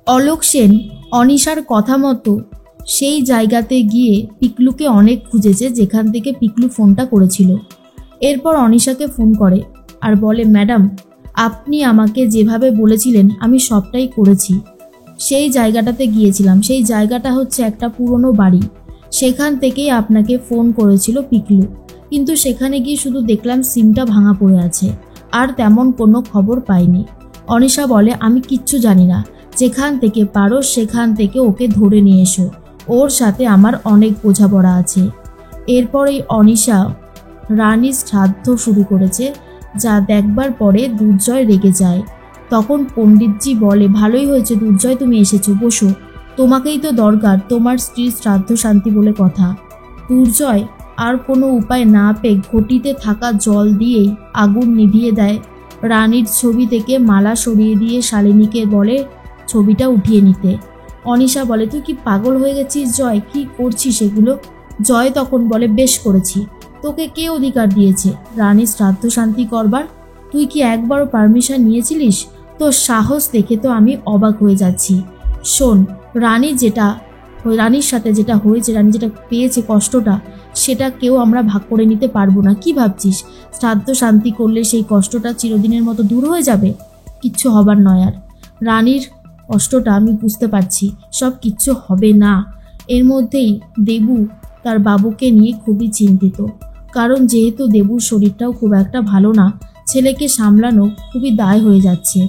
অলোক সেন অনিশার কথা মতো সেই জায়গাতে গিয়ে পিকলুকে অনেক খুঁজেছে যেখান থেকে পিকলু ফোনটা করেছিল। এরপর অনিশাকে ফোন করে আর বলে, ম্যাডাম আপনি আমাকে যেভাবে বলেছিলেন আমি সবটাই করেছি। সেই জায়গাটাতে গিয়েছিলাম, সেই জায়গাটা হচ্ছে একটা পুরনো বাড়ি, সেখান থেকেই আপনাকে ফোন করেছিল পিকলু, কিন্তু সেখানে গিয়ে শুধু দেখলাম সিমটা ভাঙা পড়ে আছে, আর তেমন কোনো খবর পাইনি। অনিশা বলে, আমি কিচ্ছু জানি না, যেখান থেকে পারো সেখান থেকে ওকে ধরে নিয়ে এসো, ওর সাথে আমার অনেক বোঝাপড়া আছে। এরপরেই অনিশা রানীর শ্রাদ্ধ শুরু করেছে, যা দেখবার পরে দুর্জয় রেগে যায়। তখন পণ্ডিতজি বলে, ভালোই হয়েছে দুর্জয় তুমি এসেছো, বসো, তোমাকেই তো দরকার, তোমার স্ত্রীর শ্রাদ্ধ শান্তি বলে কথা। দুর্জয় আর কোনো উপায় না পেয়ে ঘটিতে থাকা জল দিয়েই আগুন নিভিয়ে দেয়। রানীর ছবি থেকে মালা সরিয়ে দিয়ে শালিনীকে বলে ছবিটা উঠিয়ে নিতে। অনিশা বলে, তুই কি পাগল হয়ে গেছিস জয়, কি করছিস এগুলো? জয় তখন বলে, বেশ করেছি, তোকে কে অধিকার দিয়েছে রানীর শ্রাদ্ধ শান্তি করবার? তুই কি একবারও পারমিশন নিয়েছিলিস? তোর সাহস দেখে তো আমি অবাক হয়ে যাচ্ছি। শোন, রানীর সাথে যেটা হয়েছে, রানী যেটা পেয়েছে কষ্টটা, সেটা কেউ আমরা ভাগ করে নিতে পারবো না। কি ভাবছিস শ্রাদ্ধ শান্তি করলে সেই কষ্টটা চিরদিনের মতো দূর হয়ে যাবে? কিচ্ছু হবার নয়। আর রানীর কষ্টটা আমি বুঝতে পারছি, সব কিচ্ছু হবে না। এর মধ্যেই দেবু তার বাবুকে নিয়ে খুবই চিন্তিত, কারণ যেহেতু দেবুর শরীরটাও খুব একটা ভালো না, ছেলেকে সামলানো খুবই দায় হয়ে যাচ্ছে।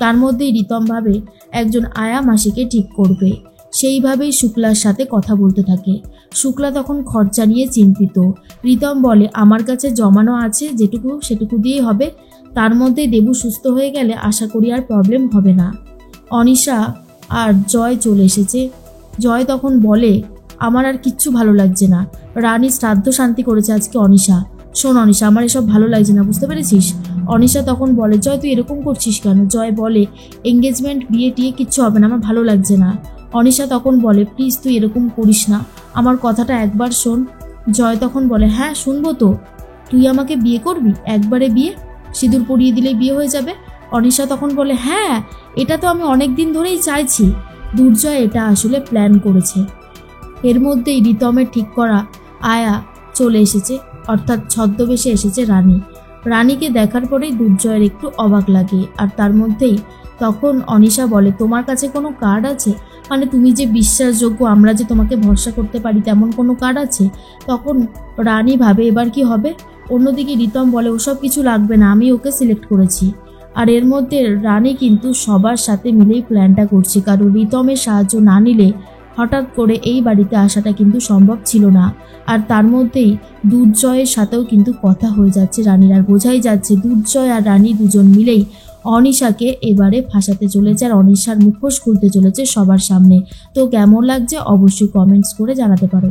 তার মধ্যেই রিতম ভাবে একজন আয়া মাসিকে ঠিক করবে, সেইভাবেই শুক্লার সাথে কথা বলতে থাকে। শুক্লা তখন খরচা নিয়ে চিন্তিত। রিতম বলে, আমার কাছে জমানো আছে যেটুকু সেটুকু দিয়েই হবে, তার মধ্যে দেবু সুস্থ হয়ে গেলে আশা করি আর প্রবলেম হবে না। অনিশা আর জয় চলে এসেছে। জয় তখন বলে, আমার আর কিচ্ছু ভালো লাগছে না, রানী শ্রাদ্ধ শান্তি করেছে আজকে অনিশা। শোন অনিশা, আমার এসব ভালো লাগছে না, বুঝতে পেরেছিস? অনিশা তখন বলে, জয় তুই এরকম করছিস কেন? জয় বলে, এঙ্গেজমেন্ট বিয়ে টিয়ে কিচ্ছু হবে না, আমার ভালো লাগছে না। অনিশা তখন বলে, প্লিজ তুই এরকম করিস না, আমার কথাটা একবার শোন। জয় তখন বলে, হ্যাঁ শুনবো তো, তুই আমাকে বিয়ে করবি? একবারে বিয়ে, সিঁদুর পরিয়ে দিলেই বিয়ে হয়ে যাবে। অনিশা তখন বলে, হ্যাঁ এটা তো আমি অনেক দিন ধরেই চাইছি। দুর্জয় এটা আসলে প্ল্যান করেছে। এর মধ্যেই রিতমের ঠিক করা আয়া চলে এসেছে, অর্থাৎ ছদ্মবেশে এসেছে রানী। রানীকে দেখার পরেই দুর্জয়ের একটু অবাক লাগে। আর তার মধ্যেই তখন অনিশা বলে, তোমার কাছে কোনো কার্ড আছে? মানে তুমি যে বিশ্বাসযোগ্য, আমরা যে তোমাকে ভরসা করতে পারি, তেমন কোনো কার্ড আছে? তখন রানী ভাবে এবার কি হবে। অন্যদিকে রিতম বলে, ওসব কিছু লাগবে না, আমি ওকে সিলেক্ট করেছি। আর এর মধ্যে রানী কিন্তু সবার সাথে মিলেই প্ল্যানটা করছে, কারণ রিতমের সাহায্য না নিলে হঠাৎ করে এই বাড়িতে আসাটা কিন্তু সম্ভব ছিল না। আর তার মধ্যেই দুর্জয়ের সাথেও কিন্তু কথা হয়ে যাচ্ছে রানীর, আর বোঝাই যাচ্ছে দুর্জয় আর রানী দুজন মিলেই অনিশাকে এবারে ফাঁসাতে চলেছে, আর অনিশার মুখোশ খুলতে চলেছে সবার সামনে। তো কেমন লাগছে অবশ্যই কমেন্টস করে জানাতে পারো।